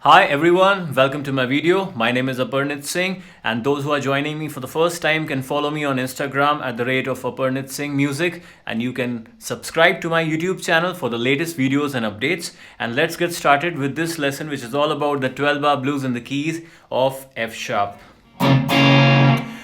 Hi everyone, welcome to my video. My name is Apernit Singh, and those who are joining me for the first time can follow me on Instagram at the rate of Apernit Singh Music, and you can subscribe to my YouTube channel for the latest videos and updates. And let's get started with this lesson, which is all about the 12-bar blues in the keys of F sharp.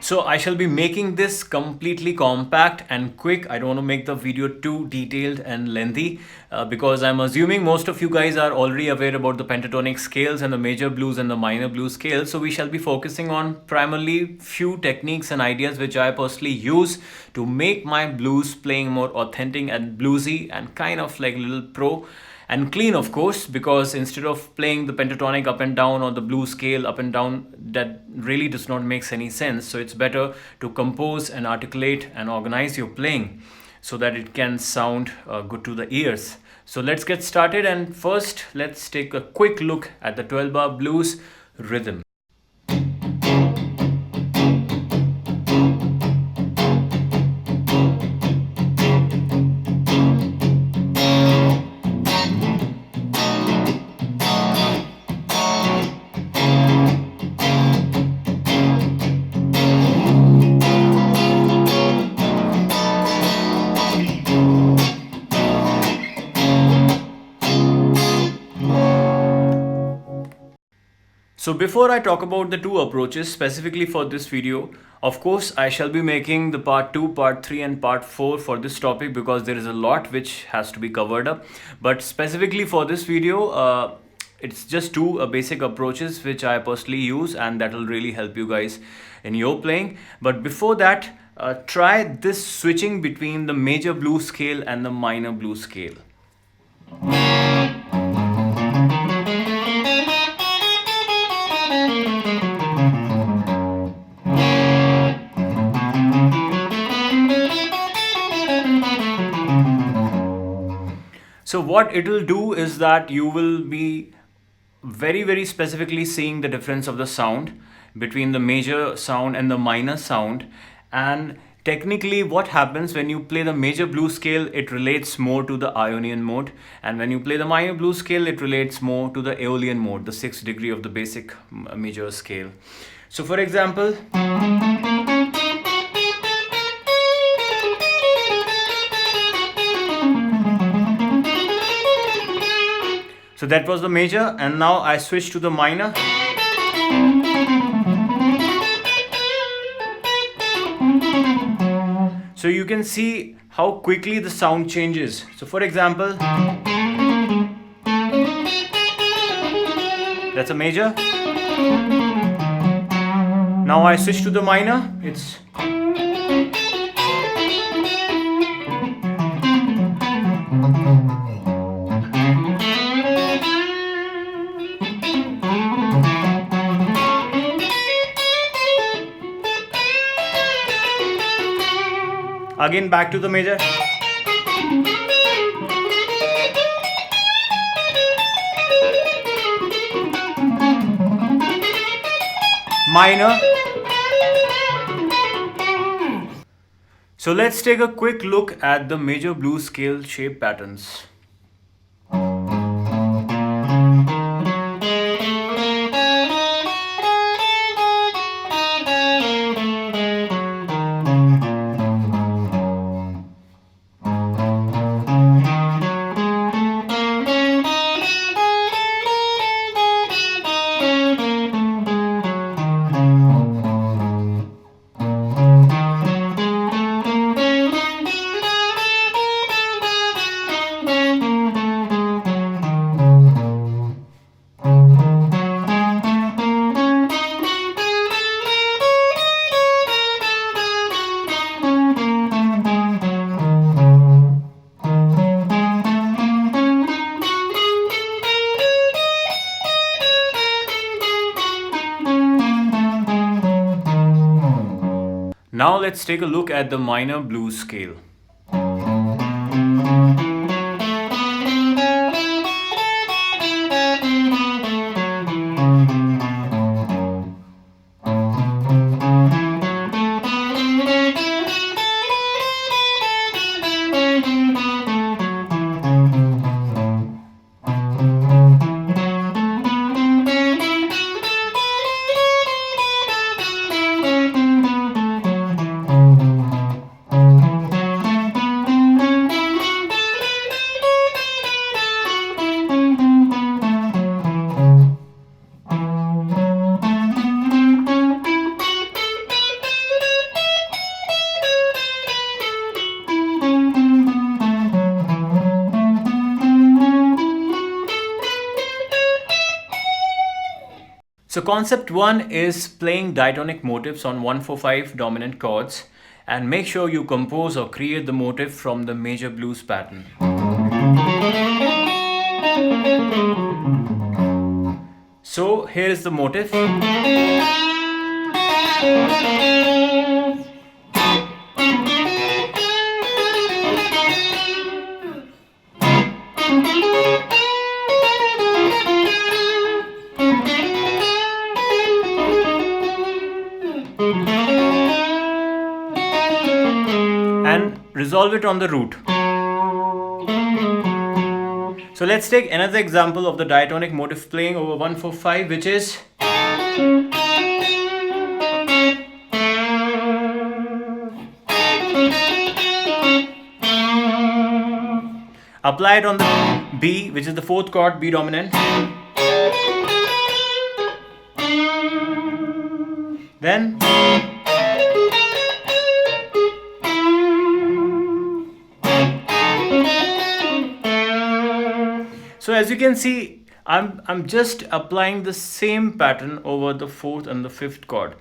So I shall be making this completely compact and quick. I don't want to make the video too detailed and lengthy because I'm assuming most of you guys are already aware about the pentatonic scales and the major blues and the minor blues scales. So we shall be focusing on primarily few techniques and ideas which I personally use to make my blues playing more authentic and bluesy and kind of like a little pro. And clean, of course, because instead of playing the pentatonic up and down or the blues scale up and down, that really does not make any sense. So it's better to compose and articulate and organize your playing so that it can sound good to the ears. So let's get started, and first let's take a quick look at the 12-bar blues rhythm. So before I talk about the two approaches specifically for this video, of course I shall be making the part 2, part 3 and part 4 for this topic because there is a lot which has to be covered up. But specifically for this video, it's just two basic approaches which I personally use, and that will really help you guys in your playing. But before that, try this switching between the major blues scale and the minor blues scale. So what it will do is that you will be very specifically seeing the difference of the sound between the major sound and the minor sound. And technically what happens when you play the major blues scale, it relates more to the Ionian mode, and when you play the minor blues scale, it relates more to the Aeolian mode, the 6th degree of the basic major scale. So for example, so that was the major, and now I switch to the minor. So you can see how quickly the sound changes. So for example, that's a major. Now I switch to the minor. It's again back to the major. Minor. So let's take a quick look at the major blues scale shape patterns. Now let's take a look at the minor blues scale. So concept 1 is playing diatonic motifs on 1-4-5 dominant chords, and make sure you compose or create the motif from the major blues pattern. So here is the motif. And resolve it on the root. So let's take another example of the diatonic motif playing over 1-4-5, which is apply it on the B, which is the 4th chord, B dominant. Then so as you can see, I'm just applying the same pattern over the 4th and the 5th chord.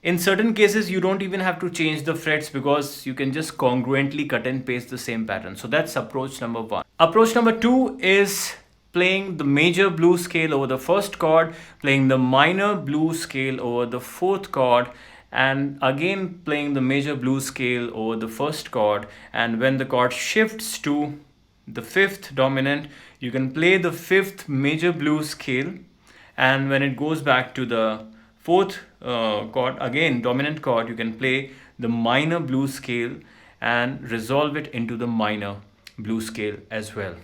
In certain cases, you don't even have to change the frets because you can just congruently cut and paste the same pattern. So that's approach number 1. Approach number 2 is playing the major blues scale over the 1st chord, playing the minor blues scale over the 4th chord, and again playing the major blues scale over the 1st chord. And when the chord shifts to the 5th dominant, you can play the 5th major blues scale, and when it goes back to the 4th chord, again dominant chord, you can play the minor blues scale and resolve it into the minor blues scale as well.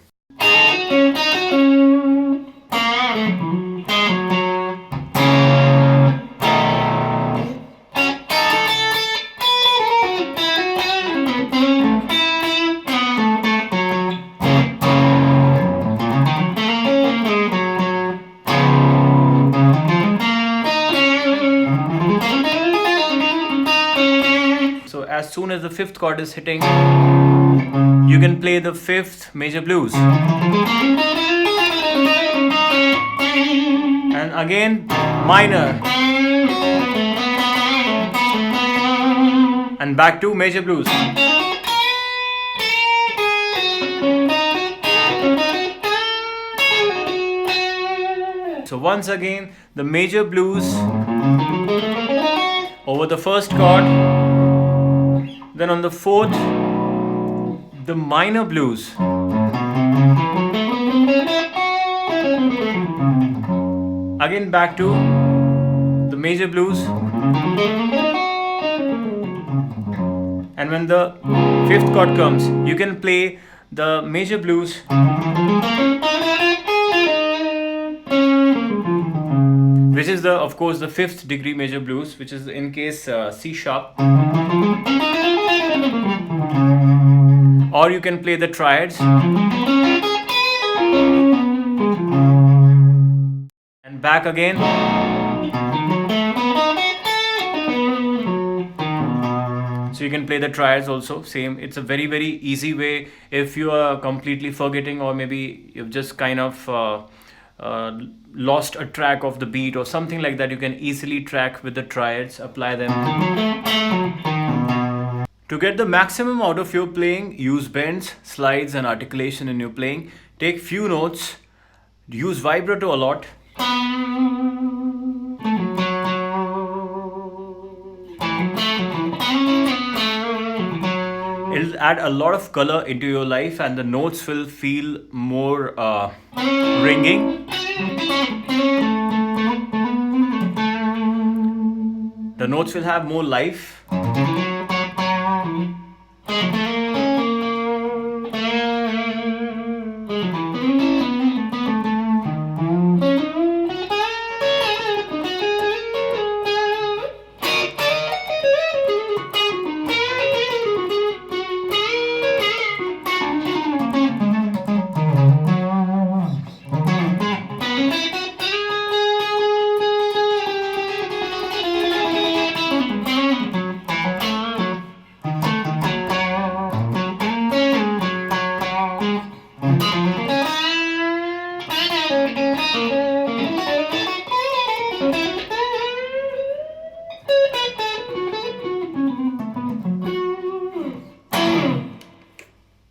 So as soon as the 5th chord is hitting, you can play the 5th major blues. And again minor. And back to major blues. So once again, the major blues over the 1st chord, then on the 4th, the minor blues. Again back to the major blues. And when the 5th chord comes, you can play the major blues, which is of course the 5th degree major blues, which is in case C sharp. Or you can play the triads. And back again. So you can play the triads also, same. It's a very easy way if you are completely forgetting, or maybe you've just kind of lost a track of the beat or something like that. You can easily track with the triads, apply them. To get the maximum out of your playing, use bends, slides and articulation in your playing. Take few notes, use vibrato a lot. It'll add a lot of color into your life, and the notes will feel more ringing. The notes will have more life.